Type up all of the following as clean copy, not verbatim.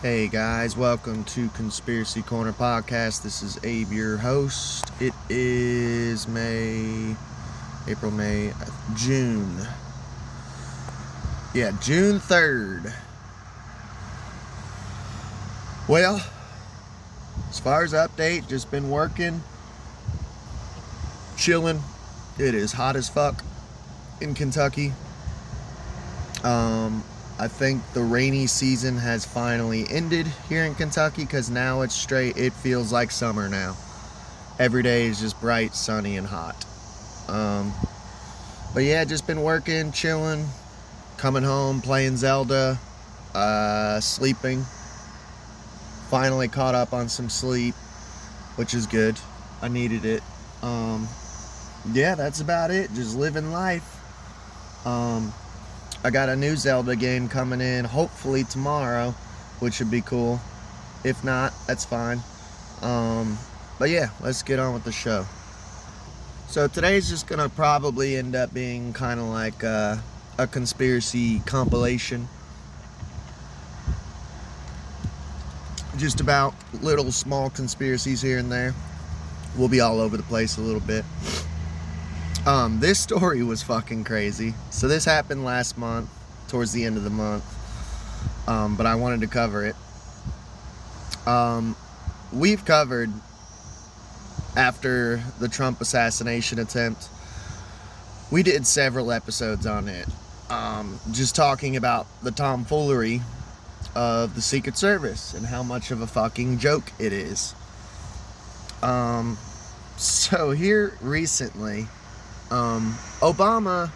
Hey guys, welcome to Conspiracy Corner Podcast. This is Abe, your host. It is June. Yeah, June 3rd. Well, as far as update, just been working, chilling. It is hot as fuck in Kentucky. I think the rainy season has finally ended here in Kentucky because now it feels like summer now. Every day is just bright, sunny, and hot. But yeah, just been working, chilling, coming home, playing Zelda, sleeping. Finally caught up on some sleep, which is good. I needed it. Yeah, that's about it. Just living life. I got a new Zelda game coming in hopefully tomorrow, which would be cool. If not, that's fine. But yeah, let's get on with the show. So today's just gonna probably end up being kind of like a conspiracy compilation. Just about little small conspiracies here and there. We'll be all over the place a little bit. This story was fucking crazy. So this happened last month, towards the end of the month. But I wanted to cover it. We've covered, after the Trump assassination attempt, we did several episodes on it. Just talking about the tomfoolery of the Secret Service and how much of a fucking joke it is. So here recently, Obama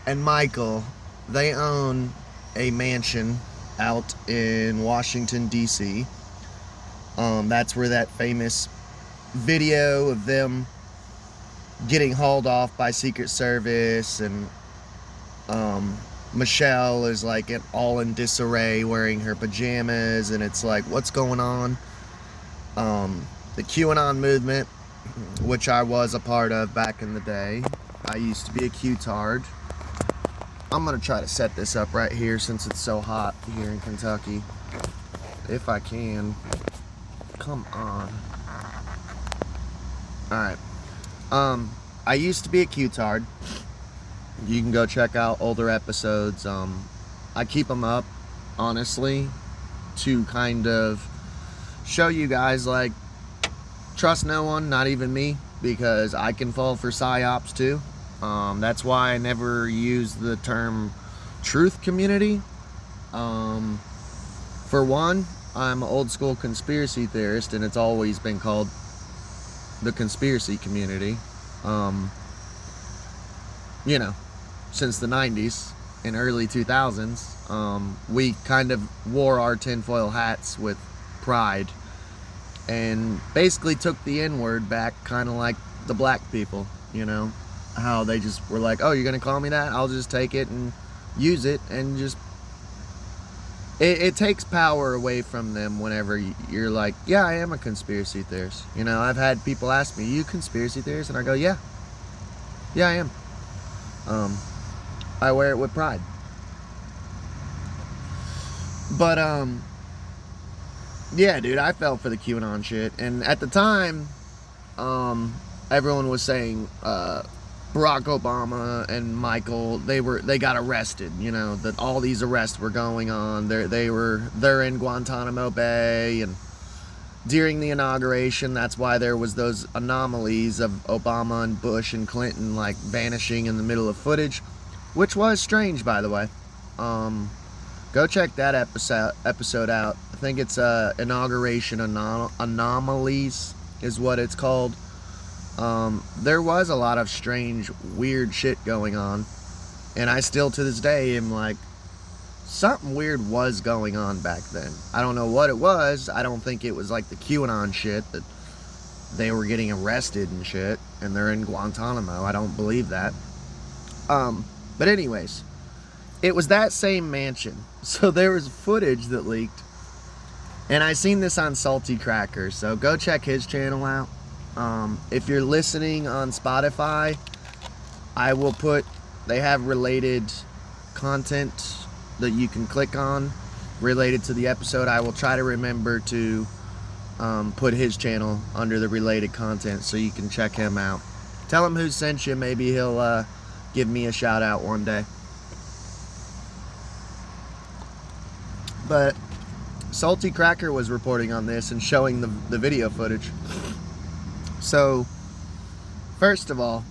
and Michael, they own a mansion out in Washington, D.C. That's where that famous video of them getting hauled off by Secret Service, and Michelle is like all in disarray wearing her pajamas, and it's like, what's going on? The QAnon movement, which I was a part of back in the day. I used to be a Q-tard. I'm going to try to set this up right here since it's so hot here in Kentucky. If I can. Come on. Alright. I used to be a Q-tard. You can go check out older episodes. I keep them up, honestly, to kind of show you guys, like, trust no one, not even me, because I can fall for psyops too. That's why I never use the term truth community. For one, I'm an old school conspiracy theorist, and it's always been called the conspiracy community. Since the 90s and early 2000s, we kind of wore our tinfoil hats with pride and basically took the N-word back, kind of like the black people, how they just were like, oh, you're gonna call me that? I'll just take it and use it, and just it takes power away from them whenever you're like, yeah, I am a conspiracy theorist. I've had people ask me, you conspiracy theorist? And I go, yeah, I am. I wear it with pride. But yeah, dude, I fell for the QAnon shit. And at the time, everyone was saying Barack Obama and Michael, they got arrested. That all these arrests were going on. They're in Guantanamo Bay, and during the inauguration, that's why there was those anomalies of Obama and Bush and Clinton like vanishing in the middle of footage, which was strange, by the way. Go check that episode out. I think it's Inauguration Anomalies is what it's called. There was a lot of strange, weird shit going on. And I still, to this day, am like, something weird was going on back then. I don't know what it was. I don't think it was like the QAnon shit that they were getting arrested and shit, and they're in Guantanamo. I don't believe that. But anyways, it was that same mansion. So there was footage that leaked, and I seen this on Salty Cracker, so go check his channel out. If you're listening on Spotify, they have related content that you can click on. related to the episode. I will try to remember to put his channel under the related content so you can check him out. Tell him who sent you. Maybe he'll give me a shout out one day. But Salty Cracker was reporting on this and showing the video footage. So, first of all,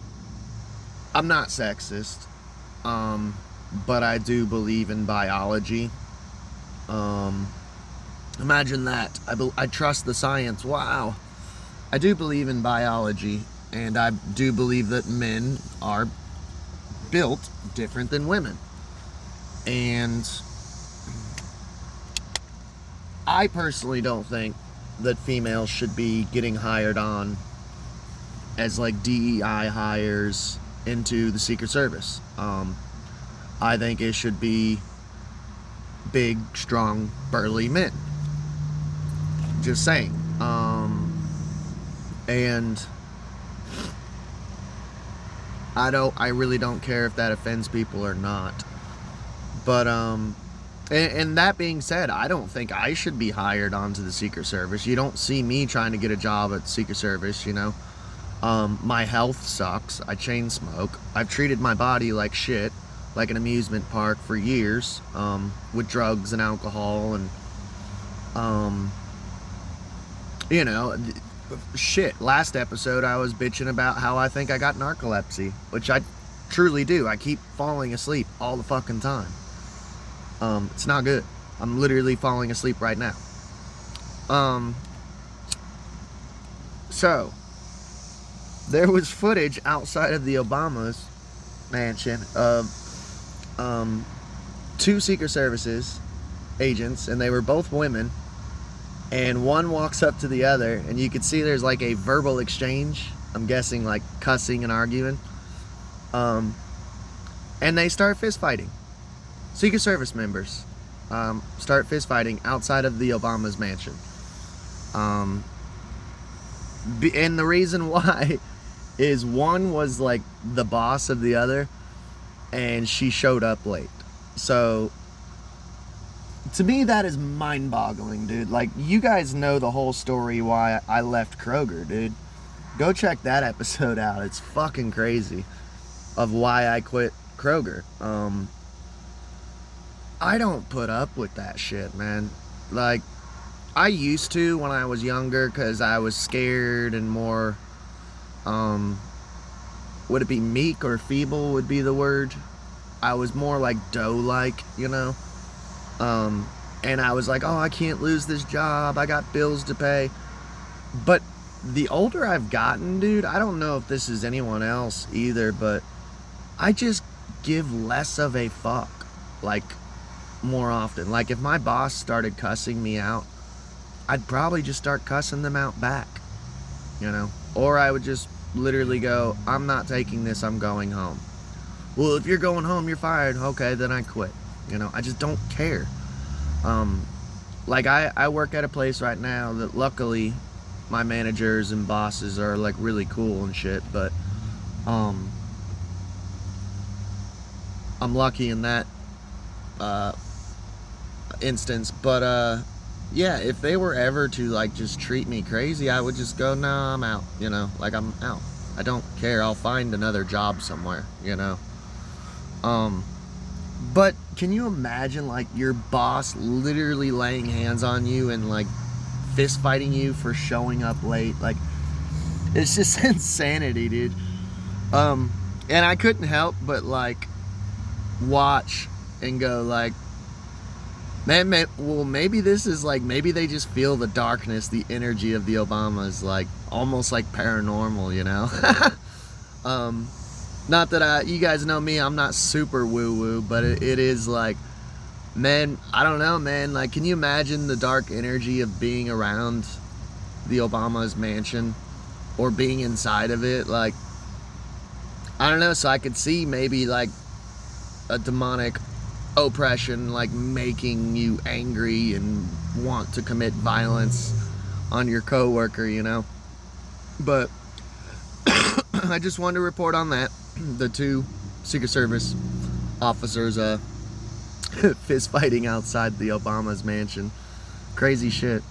I'm not sexist, but I do believe in biology. Imagine that. I trust the science. Wow. I do believe in biology, and I do believe that men are built different than women. And I personally don't think that females should be getting hired on as like DEI hires into the Secret Service. I think it should be big, strong, burly men. Just saying. And I really don't care if that offends people or not. But and that being said, I don't think I should be hired onto the Secret Service. You don't see me trying to get a job at the Secret Service, you know. My health sucks. I chain smoke. I've treated my body like shit, like an amusement park for years, with drugs and alcohol and, you know, shit. Last episode I was bitching about how I think I got narcolepsy, which I truly do. I keep falling asleep all the fucking time. It's not good. I'm literally falling asleep right now. So there was footage outside of the Obama's mansion of two Secret Services agents, and they were both women, and one walks up to the other, and you could see there's like a verbal exchange. I'm guessing like cussing and arguing. And they start fist fighting. Secret Service members start fist fighting outside of the Obama's mansion. And the reason why is one was like the boss of the other, and she showed up late. So to me, that is mind-boggling, dude. Like, you guys know the whole story why I left Kroger, dude. Go check that episode out. It's fucking crazy of why I quit Kroger. I don't put up with that shit, man. Like, I used to when I was younger because I was scared and more, would it be meek or feeble would be the word? I was more like doe-like, you know? And I was like, oh, I can't lose this job. I got bills to pay. But the older I've gotten, dude, I don't know if this is anyone else either, but I just give less of a fuck, like, more often. Like, if my boss started cussing me out, I'd probably just start cussing them out back, you know? Or I would just literally go, I'm not taking this, I'm going home. Well, if you're going home, you're fired. Okay, then I quit. You know, I just don't care. Like, I work at a place right now that luckily my managers and bosses are, like, really cool and shit, but, I'm lucky in that, instance. But, yeah, if they were ever to, like, just treat me crazy, I would just go, no, I'm out, you know? Like, I'm out. I don't care. I'll find another job somewhere, you know? But can you imagine, like, your boss literally laying hands on you and, like, fist fighting you for showing up late? Like, it's just insanity, dude. And I couldn't help but, like, watch and go, like, man, well, maybe this is, like, maybe they just feel the darkness, the energy of the Obamas, like, almost like paranormal, you know? Not that you guys know me, I'm not super woo-woo, but it is like, man, I don't know, man. Like, can you imagine the dark energy of being around the Obama's mansion or being inside of it? Like, I don't know, so I could see maybe, like, a demonic oppression, like, making you angry and want to commit violence on your coworker, you know? But I just wanted to report on that. The two Secret Service officers fist fighting outside the Obama's mansion. Crazy shit.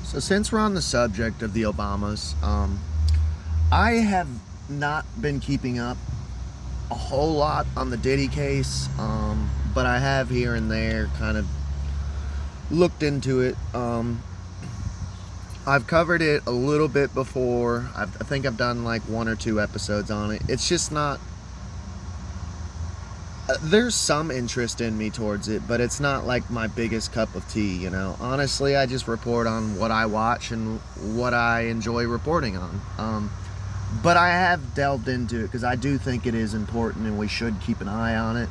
So since we're on the subject of the Obamas, I have not been keeping up a whole lot on the Diddy case, but I have here and there kind of looked into it. I've covered it a little bit before. I think I've done like 1 or 2 episodes on it. It's just not... there's some interest in me towards it, but it's not like my biggest cup of tea, you know. Honestly, I just report on what I watch and what I enjoy reporting on. But I have delved into it because I do think it is important and we should keep an eye on it.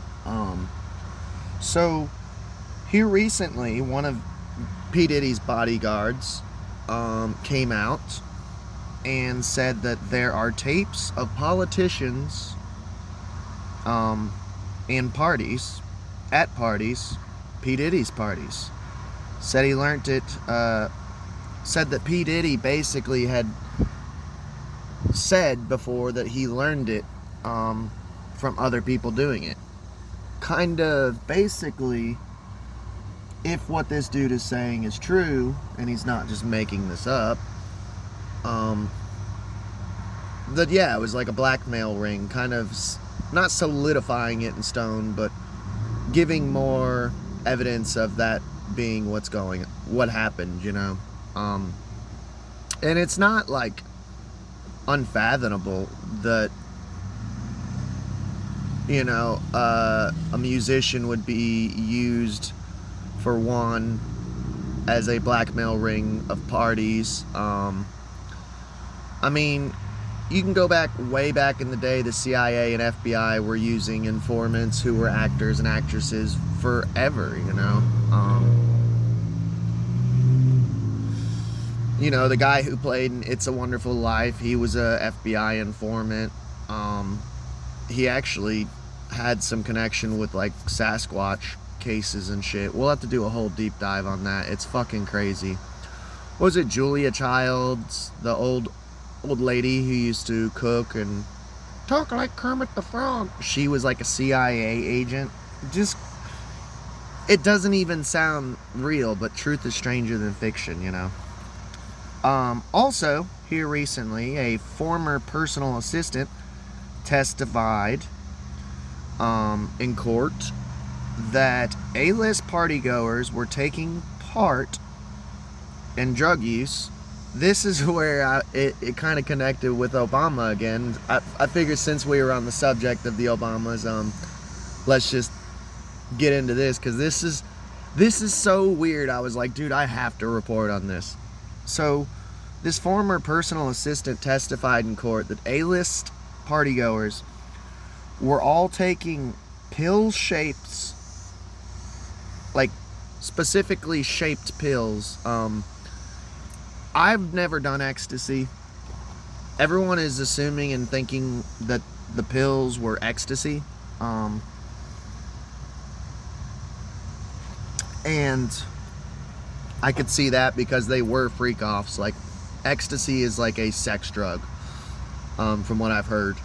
So, here recently, one of P. Diddy's bodyguards came out and said that there are tapes of politicians in parties, at parties, P. Diddy's parties. Said he learned it, said that P. Diddy basically had said before that he learned it from other people doing it. Kind of basically, if what this dude is saying is true, and he's not just making this up, that yeah, it was like a blackmail ring, kind of not solidifying it in stone, but giving more evidence of that being what happened, you know. And it's not like unfathomable that, you know, a musician would be used for one as a blackmail ring of parties. I mean, you can go back way back in the day. The CIA and FBI were using informants who were actors and actresses forever, you know. You know, the guy who played in It's a Wonderful Life, he was a FBI informant. He actually had some connection with like Sasquatch cases and shit. We'll have to do a whole deep dive on that. It's fucking crazy. Was it Julia Childs, the old lady who used to cook and talk like Kermit the Frog? She was like a CIA agent. Just, it doesn't even sound real, but truth is stranger than fiction, you know. Also, here recently, a former personal assistant testified in court that A-list partygoers were taking part in drug use. This is where it kind of connected with Obama again. I figured since we were on the subject of the Obamas, let's just get into this, because this is so weird. I was like, dude, I have to report on this. So, this former personal assistant testified in court that A-list partygoers were all taking pill shapes, like specifically shaped pills. I've never done ecstasy. Everyone is assuming and thinking that the pills were ecstasy. And I could see that because they were freak-offs. Like, ecstasy is like a sex drug, from what I've heard.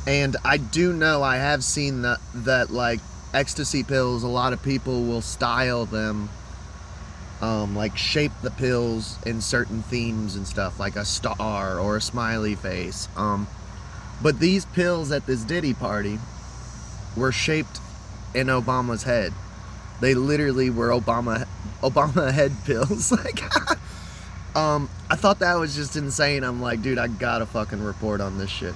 And I do know, I have seen that like ecstasy pills, a lot of people will style them, like shape the pills in certain themes and stuff, like a star or a smiley face. But these pills at this Diddy party were shaped in Obama's head. They literally were Obama head pills. Like, I thought that was just insane. I'm like, dude, I gotta fucking report on this shit.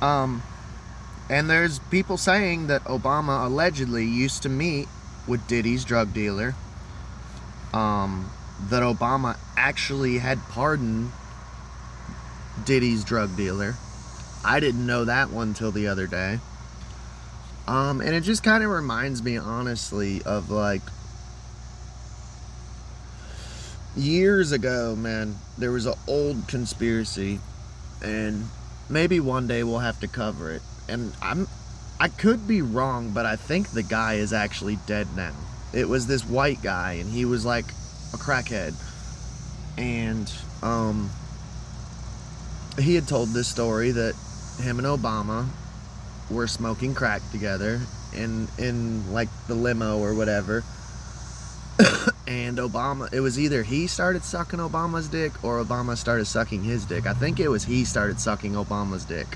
And there's people saying that Obama allegedly used to meet with Diddy's drug dealer. That Obama actually had pardoned Diddy's drug dealer. I didn't know that one till the other day. And it just kind of reminds me, honestly, of like years ago, man, there was an old conspiracy, and maybe one day we'll have to cover it. And I could be wrong, but I think the guy is actually dead now. It was this white guy, and he was like a crackhead. And he had told this story that him and Obama were smoking crack together, in like the limo or whatever. And Obama, it was either he started sucking Obama's dick or Obama started sucking his dick. I think it was he started sucking Obama's dick.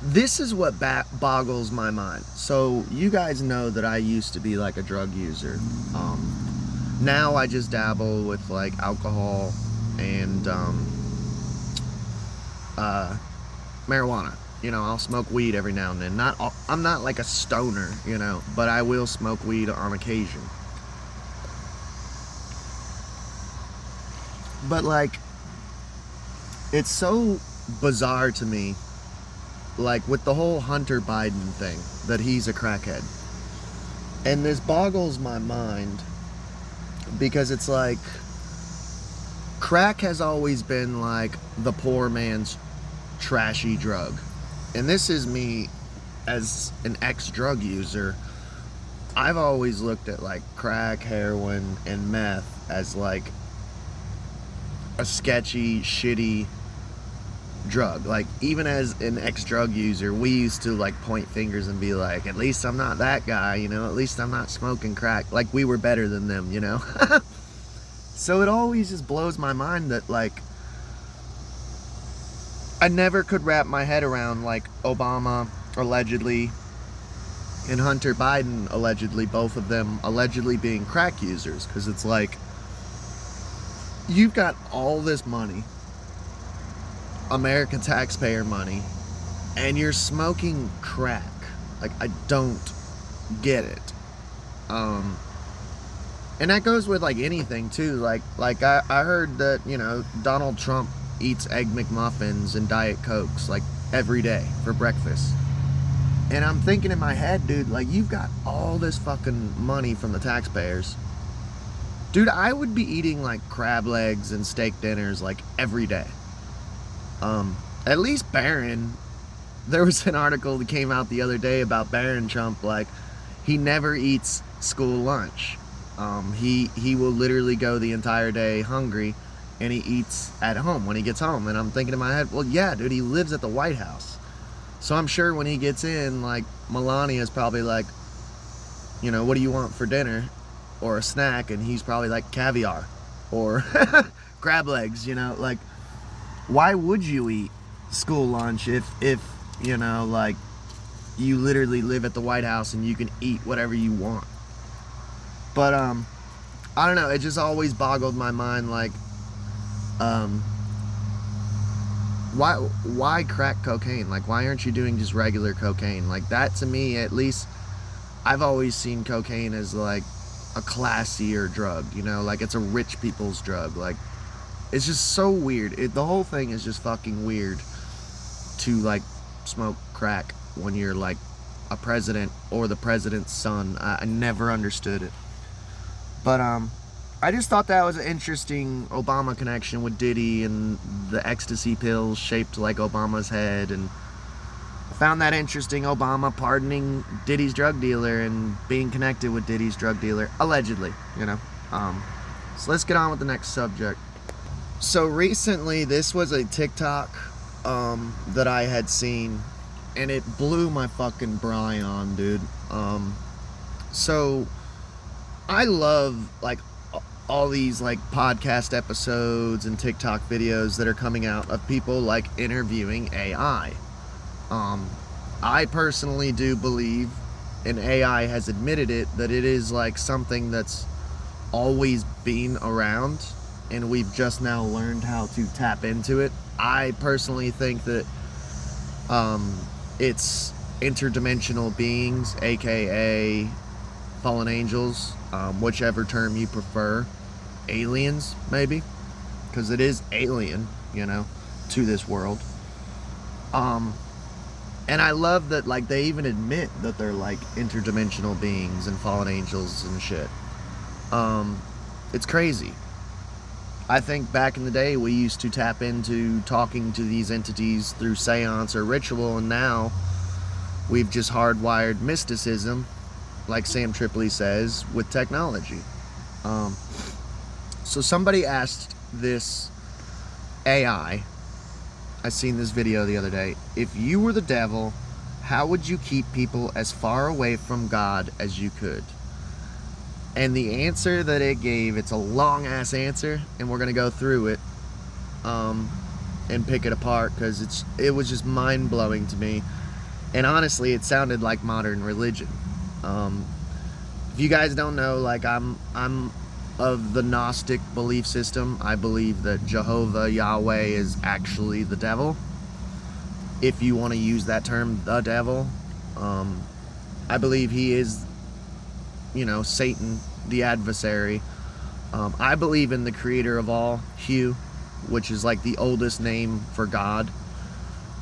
This is what boggles my mind. So you guys know that I used to be like a drug user. Now I just dabble with like alcohol and marijuana. You know, I'll smoke weed every now and then. I'm not like a stoner, you know, but I will smoke weed on occasion. But like, it's so bizarre to me, like with the whole Hunter Biden thing, that he's a crackhead. And this boggles my mind because it's like, crack has always been like the poor man's trashy drug. And this is me as an ex-drug user. I've always looked at like crack, heroin, and meth as like a sketchy, shitty drug. Like, even as an ex-drug user, we used to like point fingers and be like, at least I'm not that guy, you know, at least I'm not smoking crack. Like, we were better than them, you know. So it always just blows my mind that like, I never could wrap my head around like Obama allegedly and Hunter Biden allegedly, both of them allegedly being crack users. Because it's like, you've got all this money, American taxpayer money, and you're smoking crack. Like, I don't get it. And that goes with like anything too. Like I heard that, you know, Donald Trump eats Egg McMuffins and Diet Cokes like every day for breakfast. And I'm thinking in my head, dude, like, you've got all this fucking money from the taxpayers. Dude, I would be eating like crab legs and steak dinners like every day. At least Barron, there was an article that came out the other day about Barron Trump, like, he never eats school lunch. He will literally go the entire day hungry, and he eats at home when he gets home. And I'm thinking in my head, well, yeah, dude, he lives at the White House. So I'm sure when he gets in, like, Melania's probably like, you know, what do you want for dinner? Or a snack, and he's probably like caviar or crab legs, you know. Like, why would you eat school lunch if you know, like, you literally live at the White House and you can eat whatever you want? But I don't know, it just always boggled my mind, like, why crack cocaine? Like, why aren't you doing just regular cocaine? Like, that to me, at least, I've always seen cocaine as like a classier drug, you know, like it's a rich people's drug. Like, it's just so weird. The whole thing is just fucking weird to like smoke crack when you're like a president or the president's son. I never understood it. But I just thought that was an interesting Obama connection with Diddy and the ecstasy pills shaped like Obama's head, and I found that interesting, Obama pardoning Diddy's drug dealer and being connected with Diddy's drug dealer, allegedly, you know. So let's get on with the next subject. So recently, this was a TikTok that I had seen, and it blew my fucking brine, dude. So I love like all these like podcast episodes and TikTok videos that are coming out of people like interviewing AI. I personally do believe, and AI has admitted it, that it is like something that's always been around, and we've just now learned how to tap into it. I personally think that it's interdimensional beings, aka fallen angels, whichever term you prefer, aliens maybe, because it is alien, you know, to this world. And I love that, like, they even admit that they're like interdimensional beings and fallen angels and shit. It's crazy. I think back in the day we used to tap into talking to these entities through seance or ritual, and now we've just hardwired mysticism, like Sam Tripoli says, with technology. So somebody asked this AI, I seen this video the other day. If you were the devil, how would you keep people as far away from God as you could? And the answer that it gave, it's a long ass answer, and we're gonna go through it and pick it apart, because it was just mind blowing to me. And honestly, it sounded like modern religion. If you guys don't know, like, I'm of the Gnostic belief system. I believe that Jehovah, Yahweh, is actually the devil. If you want to use that term, the devil. I believe he is, Satan, the adversary. I believe in the creator of all, Hugh, which is like the oldest name for God.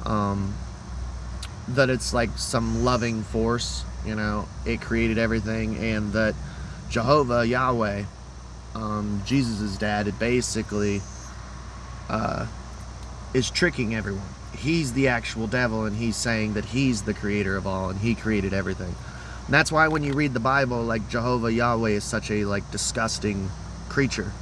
That it's like some loving force, it created everything, and that Jehovah, Yahweh, Jesus' dad, it basically is tricking everyone. He's the actual devil, and he's saying that he's the creator of all, and he created everything. And that's why when you read the Bible, like, Jehovah, Yahweh is such a, like, disgusting creature,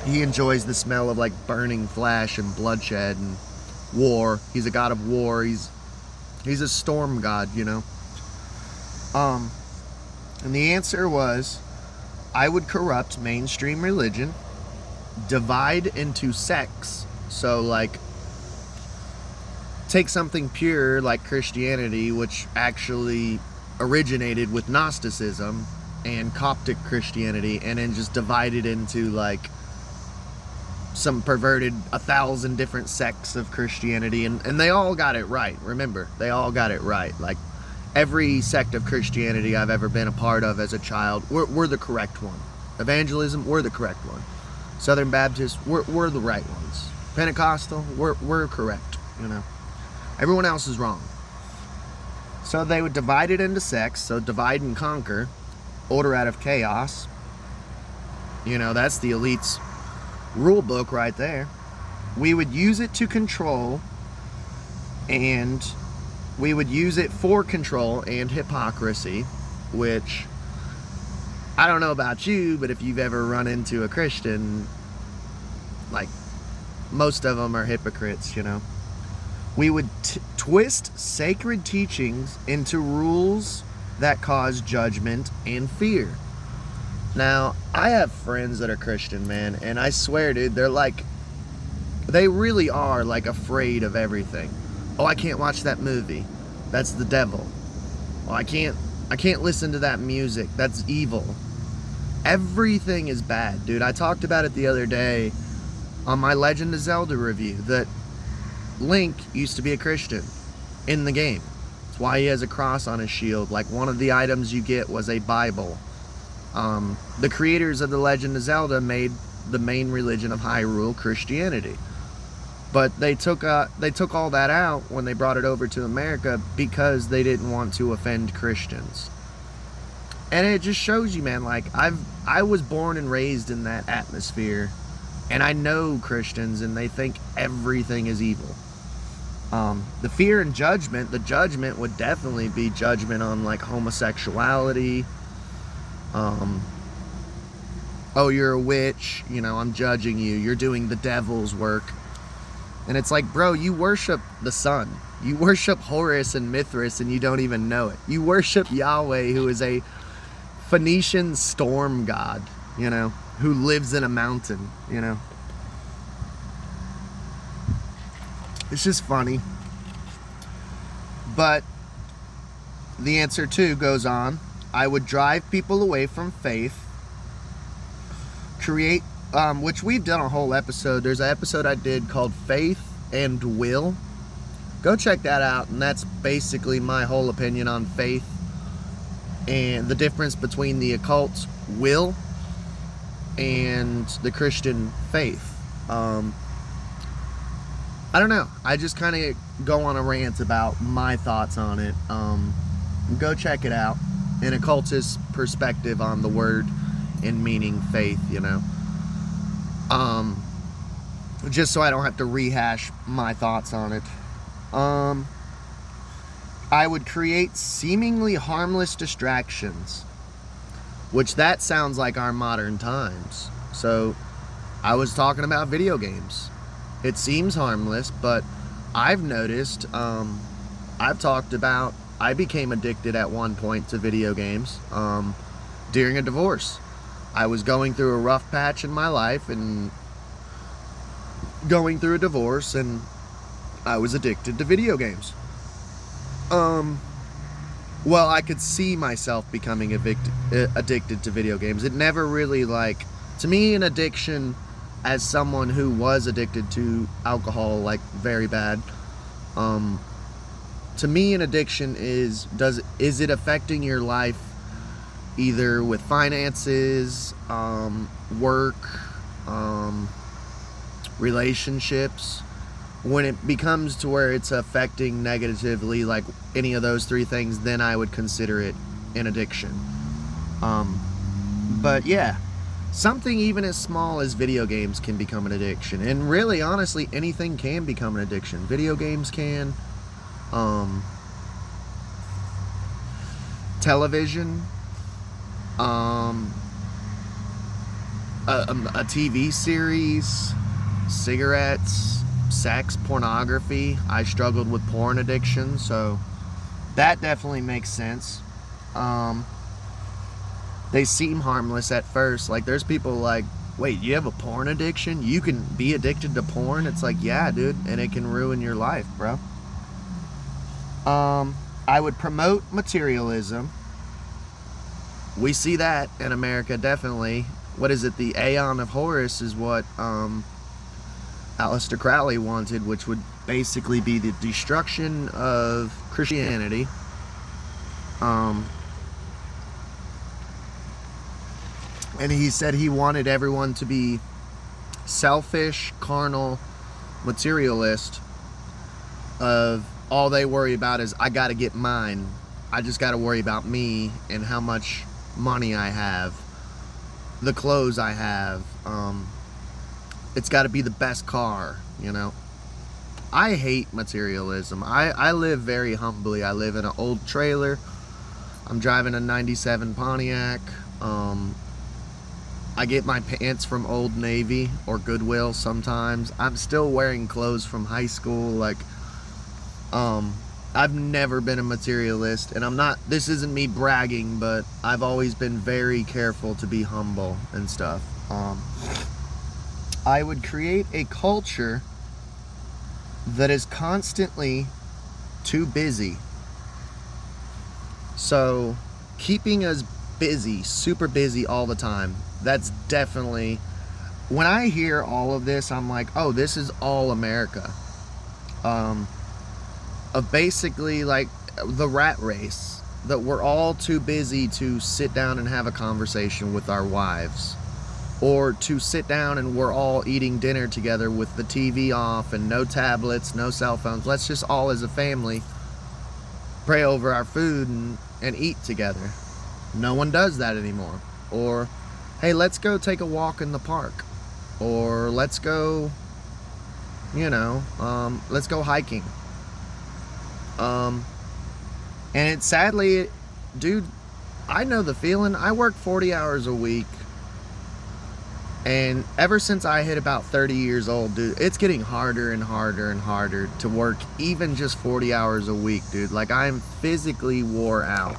He enjoys the smell of, like, burning flesh and bloodshed and war. He's a god of war. He's a storm god, And the answer was, I would corrupt mainstream religion, divide into sects. So, like, take something pure like Christianity, which actually originated with Gnosticism and Coptic Christianity, and then just divide it into, like, some perverted 1,000 different sects of Christianity, and they all got it right. Remember, they all got it right. Like, every sect of Christianity I've ever been a part of as a child, we're the correct one. Evangelism, we're the correct one. Southern Baptist, we're the right ones. Pentecostal, we're correct. Everyone else is wrong. So they would divide it into sects. So divide and conquer, order out of chaos. That's the elite's rule book right there. We would use it to control, and we would use it for control and hypocrisy, which, I don't know about you, but if you've ever run into a Christian, like, most of them are hypocrites, We would twist sacred teachings into rules that cause judgment and fear. Now, I have friends that are Christian, man, and I swear, dude, they really are, like, afraid of everything. Oh, I can't watch that movie. That's the devil. Oh, I can't listen to that music. That's evil. Everything is bad, dude. I talked about it the other day on my Legend of Zelda review, that Link used to be a Christian in the game. That's why he has a cross on his shield. Like, one of the items you get was a Bible. The creators of the Legend of Zelda made the main religion of Hyrule Christianity, but they took all that out when they brought it over to America, because they didn't want to offend Christians. And it just shows you, man, like, I was born and raised in that atmosphere, and I know Christians, and they think everything is evil. The fear and judgment, the judgment would definitely be judgment on, like, homosexuality. Oh, you're a witch, I'm judging you, you're doing the devil's work. And it's like, bro, you worship the sun, you worship Horus and Mithras, and you don't even know it. You worship Yahweh, who is a Phoenician storm god, who lives in a mountain, It's just funny. But the answer too goes on. I would drive people away from faith, create, which we've done a whole episode. There's an episode I did called Faith and Will. Go check that out, and that's basically my whole opinion on faith and the difference between the occult will and the Christian faith. I don't know. I just kind of go on a rant about my thoughts on it. Go check it out. An occultist perspective on the word and meaning faith, just so I don't have to rehash my thoughts on it. I would create seemingly harmless distractions, which that sounds like our modern times. So I was talking about video games. It seems harmless, but I've noticed, I've talked about, I became addicted at one point to video games during a divorce. I was going through a rough patch in my life and going through a divorce, and I was addicted to video games. Well, I could see myself becoming addicted to video games. It never really, like, to me, an addiction, as someone who was addicted to alcohol, like, very bad, to me, an addiction is it affecting your life either with finances, work, relationships? When it becomes to where it's affecting negatively, like any of those three things, then I would consider it an addiction. But yeah, something even as small as video games can become an addiction. And really, honestly, anything can become an addiction. Video games can. Television. A TV series. Cigarettes. Sex, pornography. I struggled with porn addiction, so that definitely makes sense. They seem harmless at first. Like, there's people like, wait, you have a porn addiction? You can be addicted to porn? It's like, yeah, dude, and it can ruin your life, bro. I would promote materialism. We see that in America, definitely. What is it? The Aeon of Horus is what Aleister Crowley wanted, which would basically be the destruction of Christianity. And he said he wanted everyone to be selfish, carnal, materialist, of all they worry about is, I gotta get mine. I just gotta worry about me and how much money I have, the clothes I have, it's got to be the best car, you know. I hate materialism. I live very humbly. I live in an old trailer. I'm driving a 97 Pontiac. I get my pants from Old Navy or Goodwill sometimes. I'm still wearing clothes from high school. Like, I've never been a materialist, and I'm not, this isn't me bragging, but I've always been very careful to be humble and stuff. I would create a culture that is constantly too busy. So, keeping us busy, super busy all the time, that's definitely, when I hear all of this, I'm like, oh, this is all America. Of basically, like, the rat race, that we're all too busy to sit down and have a conversation with our wives, or to sit down and we're all eating dinner together with the TV off and no tablets, no cell phones. Let's just all as a family pray over our food and eat together. No one does that anymore. Or, hey, let's go take a walk in the park. Or let's go, let's go hiking. And it sadly, dude, I know the feeling. I work 40 hours a week. And ever since I hit about 30 years old, dude, it's getting harder and harder and harder to work even just 40 hours a week, dude. Like, I'm physically wore out.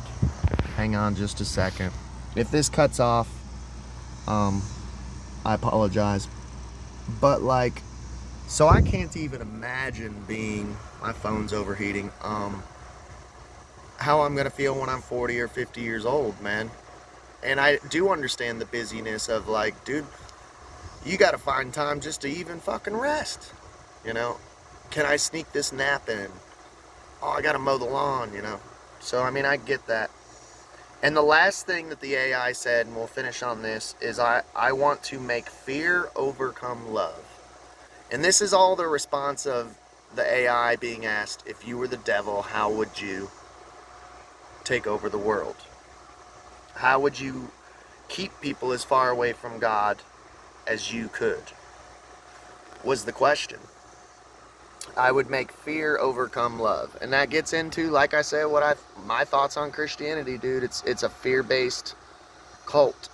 Hang on just a second. If this cuts off, I apologize. But, like, so I can't even imagine being, my phone's overheating, how I'm going to feel when I'm 40 or 50 years old, man. And I do understand the busyness of, like, dude, you got to find time just to even fucking rest, Can I sneak this nap in? Oh, I got to mow the lawn, So, I mean, I get that. And the last thing that the AI said, and we'll finish on this, is I want to make fear overcome love. And this is all the response of the AI being asked, if you were the devil, how would you take over the world? How would you keep people as far away from God as you could? Was the question. I would make fear overcome love. And that gets into, like I said, my thoughts on Christianity, dude. It's a fear-based cult.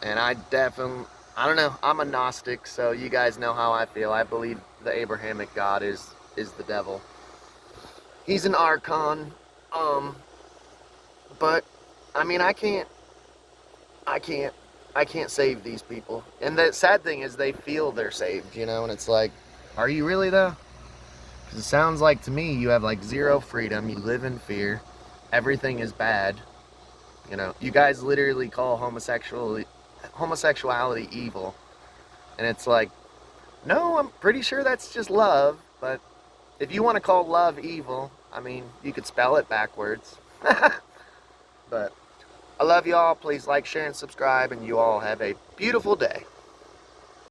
And I don't know, I'm a Gnostic, so you guys know how I feel. I believe the Abrahamic God is the devil. He's an archon, um, but I mean, I can't, I can't save these people. And the sad thing is, they feel they're saved, you know. And it's like, are you really though? Because it sounds like to me you have like zero freedom. You live in fear. Everything is bad. You know, you guys literally call homosexuality evil, and it's like, no, I'm pretty sure that's just love. But if you want to call love evil, I mean, you could spell it backwards. But I love y'all. Please like, share, and subscribe, and you all have a beautiful day.